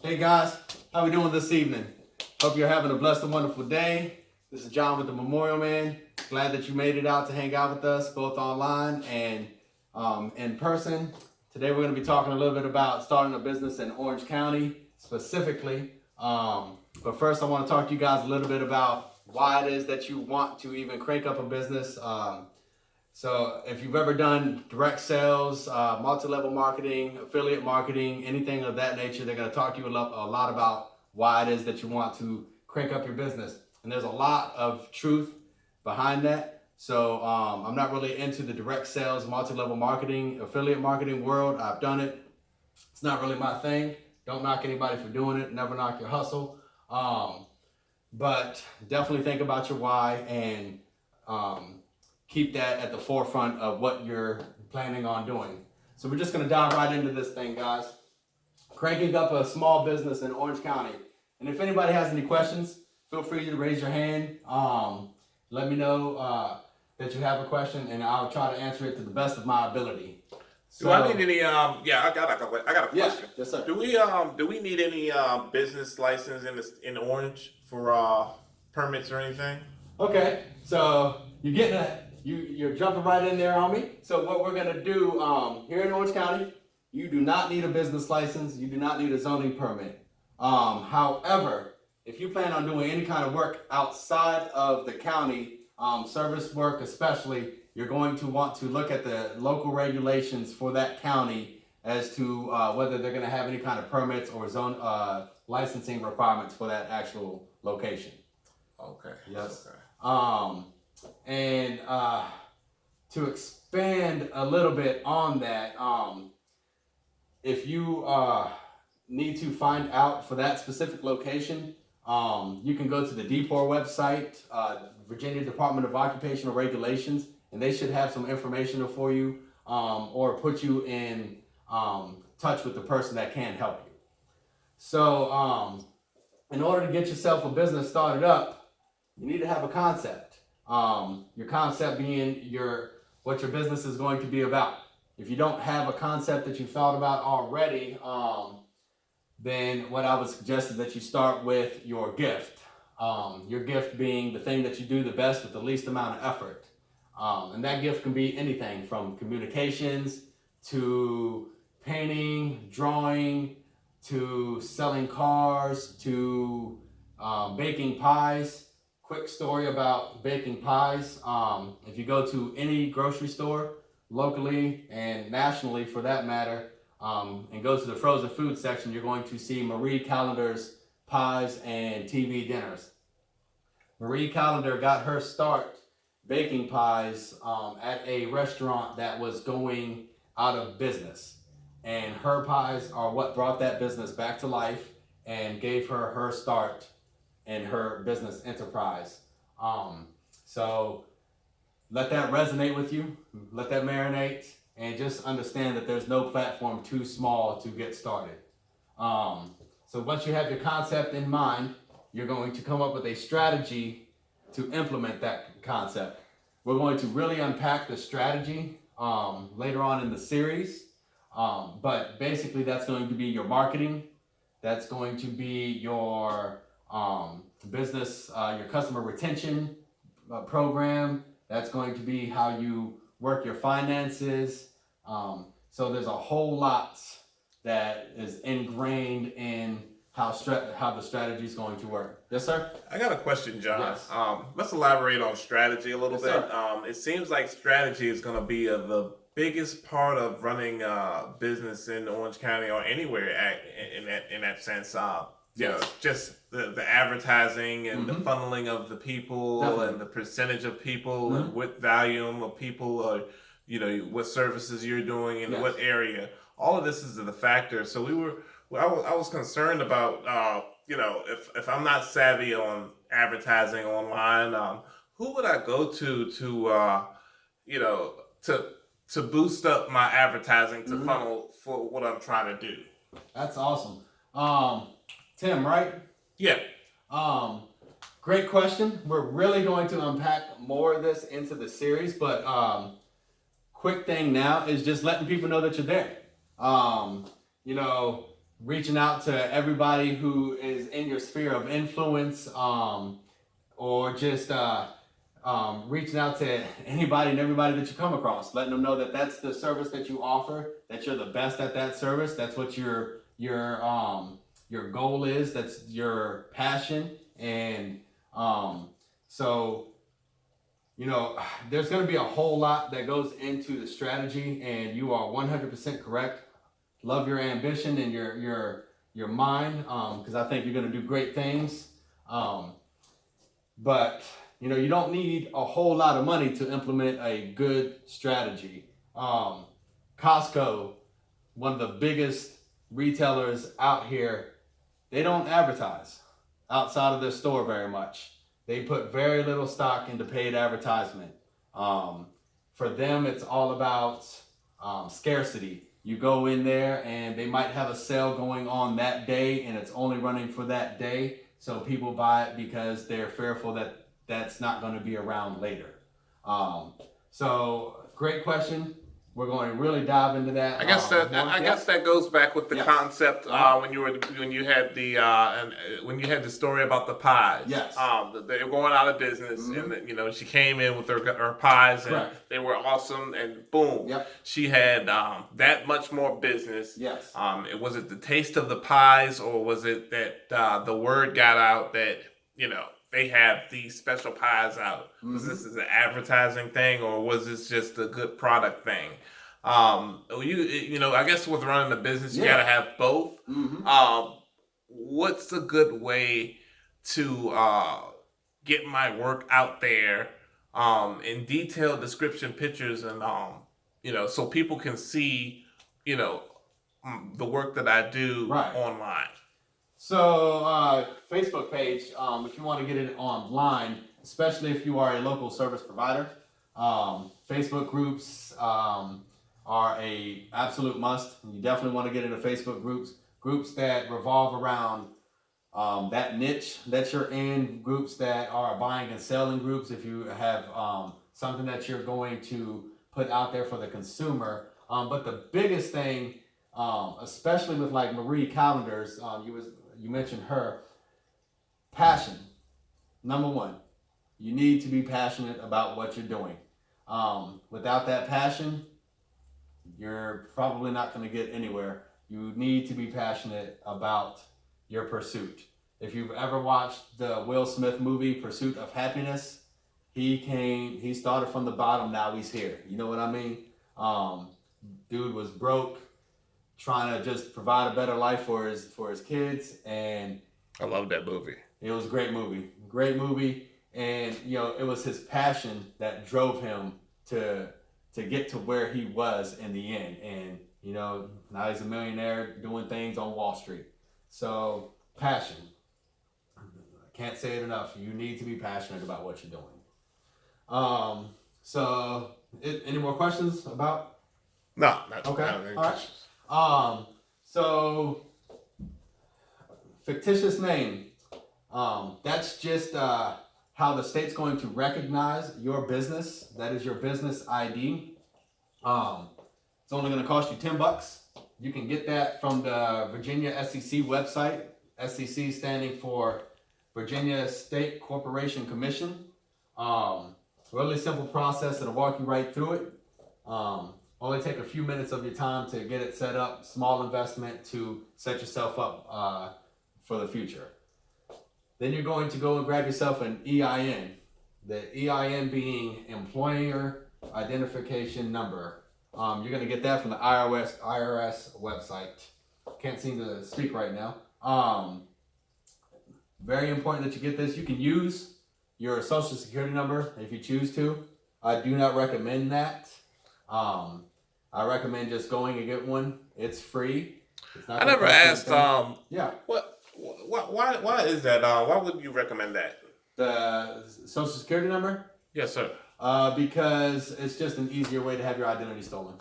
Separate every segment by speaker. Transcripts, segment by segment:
Speaker 1: Hey guys, how we doing this evening? Hope you're having a blessed and wonderful day. This is John with the Memorial Man. Glad that you made it out to hang out with us, both online and in person. Today we're going to be talking a little bit about starting a business in Orange County specifically. But first I want to talk to you guys a little bit about why it is that you want to even crank up a business. So if you've ever done direct sales, multi-level marketing, affiliate marketing, anything of that nature, they're going to talk to you a lot about why it is that you want to crank up your business. And there's a lot of truth behind that. So I'm not really into the direct sales, multi-level marketing, affiliate marketing world. I've done it. It's not really my thing. Don't knock anybody for doing it. Never knock your hustle. But definitely think about your why and keep that at the forefront of what you're planning on doing. So we're just going to dive right into this thing, guys. Cranking up a small business in Orange County. And if anybody has any questions, feel free to raise your hand. Let me know that you have a question, and I'll try to answer it to the best of my ability.
Speaker 2: So, do I need any? I got a question.
Speaker 1: Yeah, yes, sir.
Speaker 2: Do we need any business license in Orange for permits or anything?
Speaker 1: Okay, so you're jumping right in there on me. So what we're gonna do here in Orange County, you do not need a business license. You do not need a zoning permit. However, if you plan on doing any kind of work outside of the county, service work especially, you're going to want to look at the local regulations for that county as to whether they're going to have any kind of permits or zone licensing requirements for that actual location.
Speaker 2: Okay.
Speaker 1: Yes.
Speaker 2: Okay.
Speaker 1: And to expand a little bit on that, if you need to find out for that specific location, you can go to the DPOR website, Virginia Department of Occupational Regulations, and they should have some information for you or put you in touch with the person that can help you. So in order to get yourself a business started up, you need to have a concept. Your concept being what your business is going to be about. If you don't have a concept that you thought about already, then what I would suggest is that you start with your gift. Your gift being the thing that you do the best with the least amount of effort. And that gift can be anything from communications to painting, drawing, to selling cars, to baking pies. Quick story about baking pies. If you go to any grocery store, locally and nationally for that matter, and go to the frozen food section, you're going to see Marie Callender's pies and TV dinners. Marie Callender got her start baking pies at a restaurant that was going out of business. And her pies are what brought that business back to life and gave her her start in her business enterprise. So let that resonate with you, let that marinate, and just understand that there's no platform too small to get started. So once you have your concept in mind, you're going to come up with a strategy to implement that concept. We're going to really unpack the strategy later on in the series, but basically that's going to be your marketing, that's going to be your business, your customer retention program, that's going to be how you work your finances. So there's a whole lot that is ingrained in how the strategy is going to work. Yes, sir?
Speaker 2: I got a question, John.
Speaker 1: Yes.
Speaker 2: Let's elaborate on strategy a little
Speaker 1: Yes,
Speaker 2: bit.
Speaker 1: sir.
Speaker 2: It seems like strategy is going to be the biggest part of running a business in Orange County or anywhere in that sense. You know, just the advertising and the funneling of the people. Definitely. And the percentage of people and what volume of people or, you know, what services you're doing in what area. All of this is the factor. So I was concerned about, you know, if I'm not savvy on advertising online, who would I go to you know, to boost up my advertising to funnel for what I'm trying to do?
Speaker 1: That's awesome. Tim, right?
Speaker 2: Yeah.
Speaker 1: Great question. We're really going to unpack more of this into the series, but quick thing now is just letting people know that you're there. You know, reaching out to everybody who is in your sphere of influence, or just reaching out to anybody and everybody that you come across, letting them know that that's the service that you offer, that you're the best at that service. That's what your goal is. That's your passion. And so, there's going to be a whole lot that goes into the strategy, and you are 100% correct. Love your ambition and your mind, because I think you're going to do great things. But you don't need a whole lot of money to implement a good strategy. Costco, one of the biggest retailers out here, they don't advertise outside of their store very much. They put very little stock into paid advertisement. For them, it's all about scarcity. You go in there and they might have a sale going on that day, and it's only running for that day. So people buy it because they're fearful that that's not going to be around later. So great question. We're going to really dive into that.
Speaker 2: I guess that goes back with the concept when you had the story about the pies.
Speaker 1: Yes.
Speaker 2: They were going out of business, and she came in with her pies, and they were awesome, and boom, she had that much more business.
Speaker 1: Yes.
Speaker 2: Was it the taste of the pies, or was it that the word got out that they have these special pies out? Was this an advertising thing, or was this just a good product thing? I guess with running a business, you gotta have both. What's a good way to get my work out there in detailed description, pictures, and so people can see the work that I do online?
Speaker 1: So Facebook page, if you want to get it online, especially if you are a local service provider, Facebook groups are a absolute must. You definitely want to get into Facebook groups that revolve around that niche that you're in, groups that are buying and selling groups. If you have something that you're going to put out there for the consumer. But the biggest thing, especially with like Marie Callender's, you mentioned her, passion. Number one, you need to be passionate about what you're doing. Without that passion, you're probably not going to get anywhere. You need to be passionate about your pursuit. If you've ever watched the Will Smith movie, Pursuit of Happiness, he started from the bottom, now he's here. You know what I mean? Dude was broke, trying to just provide a better life for his kids, and
Speaker 2: I love that movie.
Speaker 1: It was a great movie, and it was his passion that drove him to get to where he was in the end, and now he's a millionaire doing things on Wall Street. So passion, I can't say it enough. You need to be passionate about what you're doing. Any more questions about?
Speaker 2: No.
Speaker 1: Okay. All right. So fictitious name. That's just how the state's going to recognize your business. That is your business ID. It's only going to cost you $10. You can get that from the Virginia SEC website. SEC standing for Virginia State Corporation Commission. Really simple process. It'll walk you right through it. Only take a few minutes of your time to get it set up. Small investment to set yourself up for the future. Then you're going to go and grab yourself an EIN. The EIN being Employer Identification Number. You're going to get that from the IRS website. Can't seem to speak right now. Very important that you get this. You can use your social security number if you choose to. I do not recommend that. I recommend just going and get one. It's free. It's not.
Speaker 2: I never asked.
Speaker 1: Yeah.
Speaker 2: Why is that? Why would you recommend that?
Speaker 1: The social security number?
Speaker 2: Yes, sir.
Speaker 1: Because it's just an easier way to have your identity stolen.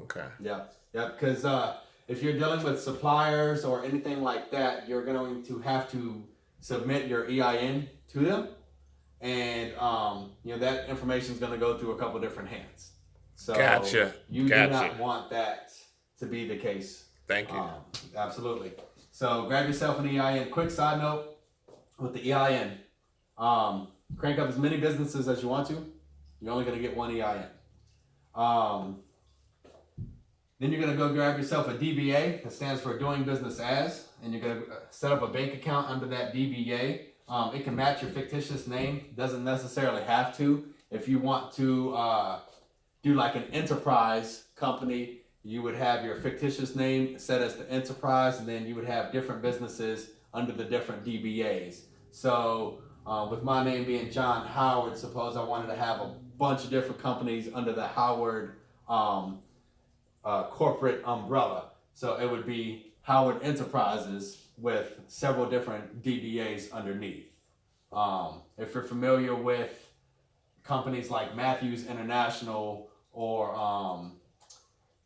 Speaker 2: Okay.
Speaker 1: Yeah. Because if you're dealing with suppliers or anything like that, you're going to have to submit your EIN to them, and that information is going to go through a couple different hands. So
Speaker 2: Gotcha.
Speaker 1: You do not want that to be the case.
Speaker 2: Thank you.
Speaker 1: Absolutely. So grab yourself an EIN. Quick side note with the EIN. Crank up as many businesses as you want to. You're only going to get one EIN. Then you're going to go grab yourself a DBA, that stands for Doing Business As, and you're going to set up a bank account under that DBA. It can match your fictitious name, doesn't necessarily have to. If you want to do like an enterprise company, you would have your fictitious name set as the enterprise, and then you would have different businesses under the different DBAs. So with my name being John Howard, suppose I wanted to have a bunch of different companies under the Howard corporate umbrella. So it would be Howard Enterprises with several different DBAs underneath. If you're familiar with companies like Matthews International or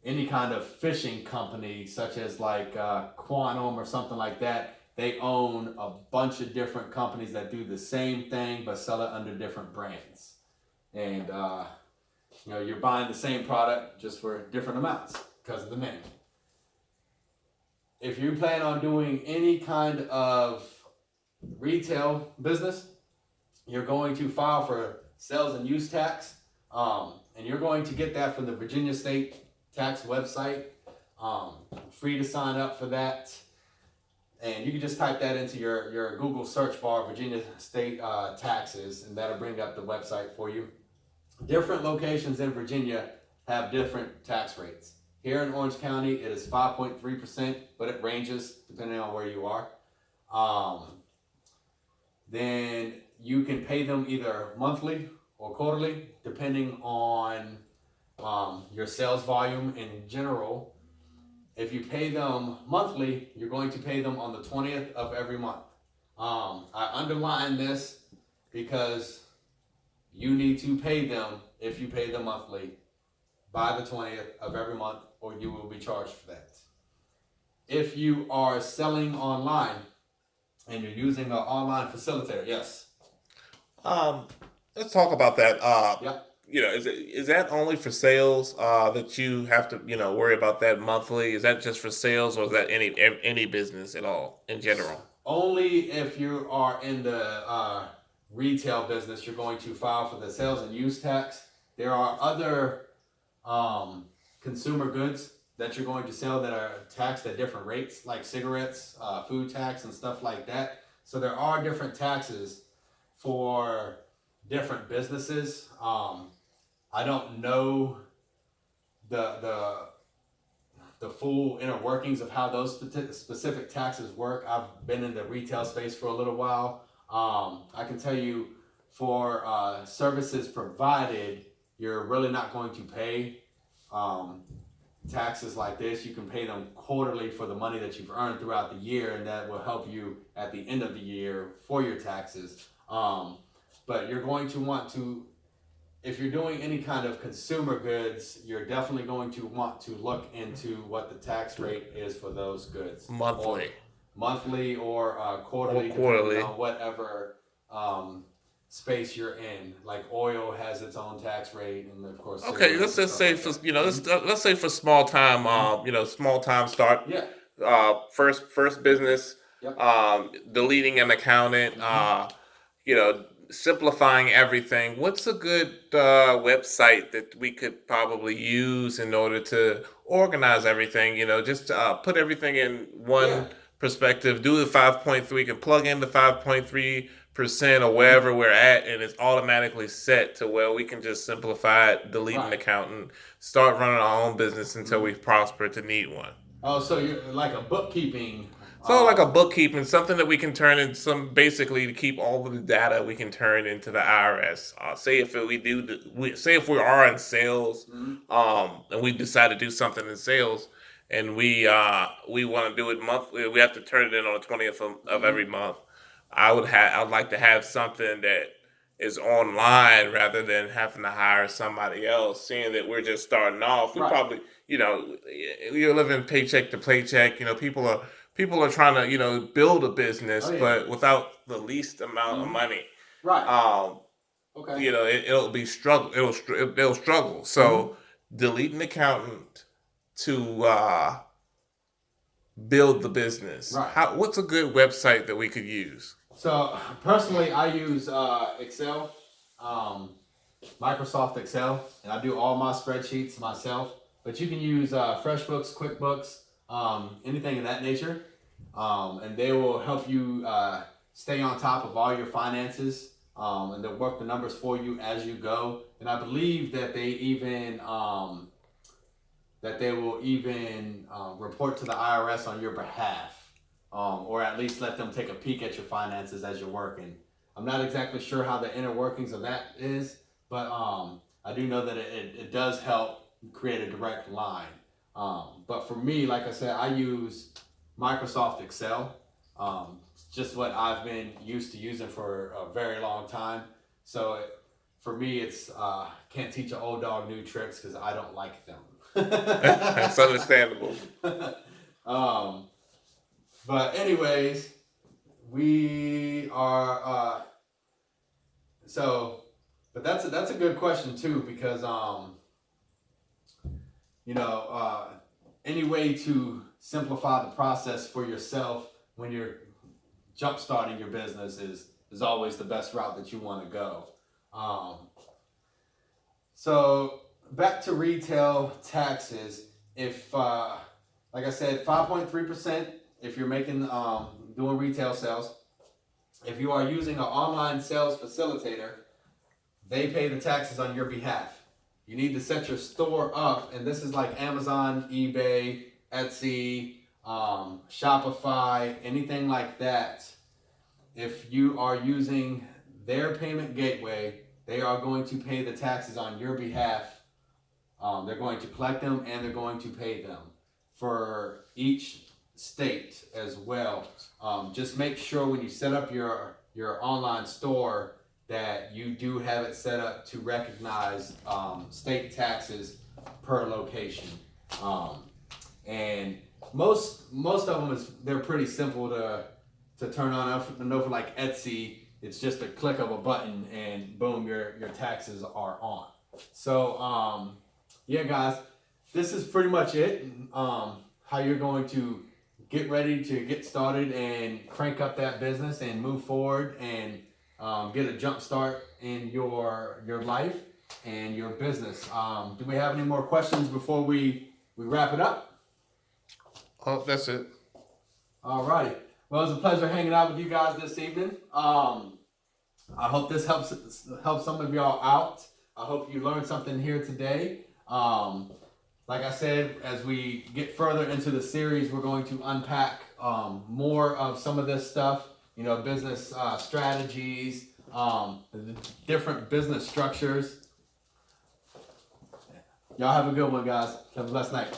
Speaker 1: any kind of fishing company such as like Quantum or something like that, they own a bunch of different companies that do the same thing but sell it under different brands. And you're buying the same product just for different amounts because of the name. If you plan on doing any kind of retail business, you're going to file for sales and use tax, and you're going to get that from the Virginia State Tax website. Free to sign up for that. And you can just type that into your Google search bar, Virginia State Taxes, and that'll bring up the website for you. Different locations in Virginia have different tax rates. Here in Orange County, it is 5.3%, but it ranges depending on where you are. Then you can pay them either monthly or quarterly, depending on your sales volume in general. If you pay them monthly, you're going to pay them on the 20th of every month. I underline this because you need to pay them if you pay them monthly by the 20th of every month, or you will be charged for that. If you are selling online and you're using an online facilitator, yes.
Speaker 2: Let's talk about that.
Speaker 1: Yeah.
Speaker 2: Is that only for sales that you have to worry about that monthly? Is that just for sales, or is that any business at all in general?
Speaker 1: Only if you are in the retail business, you're going to file for the sales and use tax. There are other consumer goods that you're going to sell that are taxed at different rates, like cigarettes, food tax, and stuff like that. So there are different taxes for different businesses. I don't know the full inner workings of how those specific taxes work. I've been in the retail space for a little while. I can tell you for services provided, you're really not going to pay taxes like this. You can pay them quarterly for the money that you've earned throughout the year, and that will help you at the end of the year for your taxes. But you're going to want to, if you're doing any kind of consumer goods, you're definitely going to want to look into what the tax rate is for those goods. Monthly or quarterly, depending on whatever space you're in. Like oil has its own tax rate, and of course.
Speaker 2: Okay, let's just say for let's say for small time, small time start.
Speaker 1: Yeah.
Speaker 2: First business.
Speaker 1: Yep.
Speaker 2: Deleting an accountant. Simplifying everything. What's a good website that we could probably use in order to organize everything? Just put everything in one perspective. Do the 5.3. Can plug in the 5.3% or wherever we're at, and it's automatically set to where we can just simplify it, delete an accountant, start running our own business until we prosper to need one.
Speaker 1: Oh, so you're like a bookkeeping.
Speaker 2: So like a bookkeeping, something that we can turn in basically to keep all of the data we can turn into the IRS. Say if if we are in sales, and we decide to do something in sales, and we want to do it monthly, we have to turn it in on the 20th of every month. I'd like to have something that is online rather than having to hire somebody else. Seeing that we're just starting off, we probably you're living paycheck to paycheck. People are trying to, build a business, but without the least amount of money.
Speaker 1: Right. Okay.
Speaker 2: It'll be struggle. It'll struggle. So delete an accountant to build the business.
Speaker 1: Right.
Speaker 2: What's a good website that we could use?
Speaker 1: So personally, I use Excel, Microsoft Excel, and I do all my spreadsheets myself. But you can use FreshBooks, QuickBooks, anything of that nature, and they will help you stay on top of all your finances, and they'll work the numbers for you as you go. And I believe that they even will even report to the IRS on your behalf, or at least let them take a peek at your finances as you're working. I'm not exactly sure how the inner workings of that is, but I do know that it does help create a direct line. But for me, like I said, I use Microsoft Excel. It's just what I've been used to using for a very long time. So for me, it's can't teach an old dog new tricks because I don't like them.
Speaker 2: That's understandable.
Speaker 1: But anyways, we are but that's a good question too, because any way to simplify the process for yourself when you're jump starting your business is always the best route that you want to go. So back to retail taxes. If like I said, 5.3% if you're making doing retail sales. If you are using an online sales facilitator, they pay the taxes on your behalf. You need to set your store up, and this is like Amazon, eBay, Etsy, Shopify, anything like that. If you are using their payment gateway, they are going to pay the taxes on your behalf. They're going to collect them and they're going to pay them for each state as well. Just make sure when you set up your online store that you do have it set up to recognize state taxes per location. And most of them they're pretty simple to turn on. I know for like Etsy, it's just a click of a button and boom, your taxes are on. So yeah, guys, this is pretty much it. How you're going to get ready to get started and crank up that business and move forward and get a jump start in your life and your business. Do we have any more questions before we wrap it up?
Speaker 2: Oh, that's it.
Speaker 1: All righty. Well, it was a pleasure hanging out with you guys this evening. I hope this helps some of y'all out. I hope you learned something here today. Like I said, as we get further into the series, we're going to unpack more of some of this stuff, business strategies, different business structures. Y'all have a good one, guys. Have a blessed night.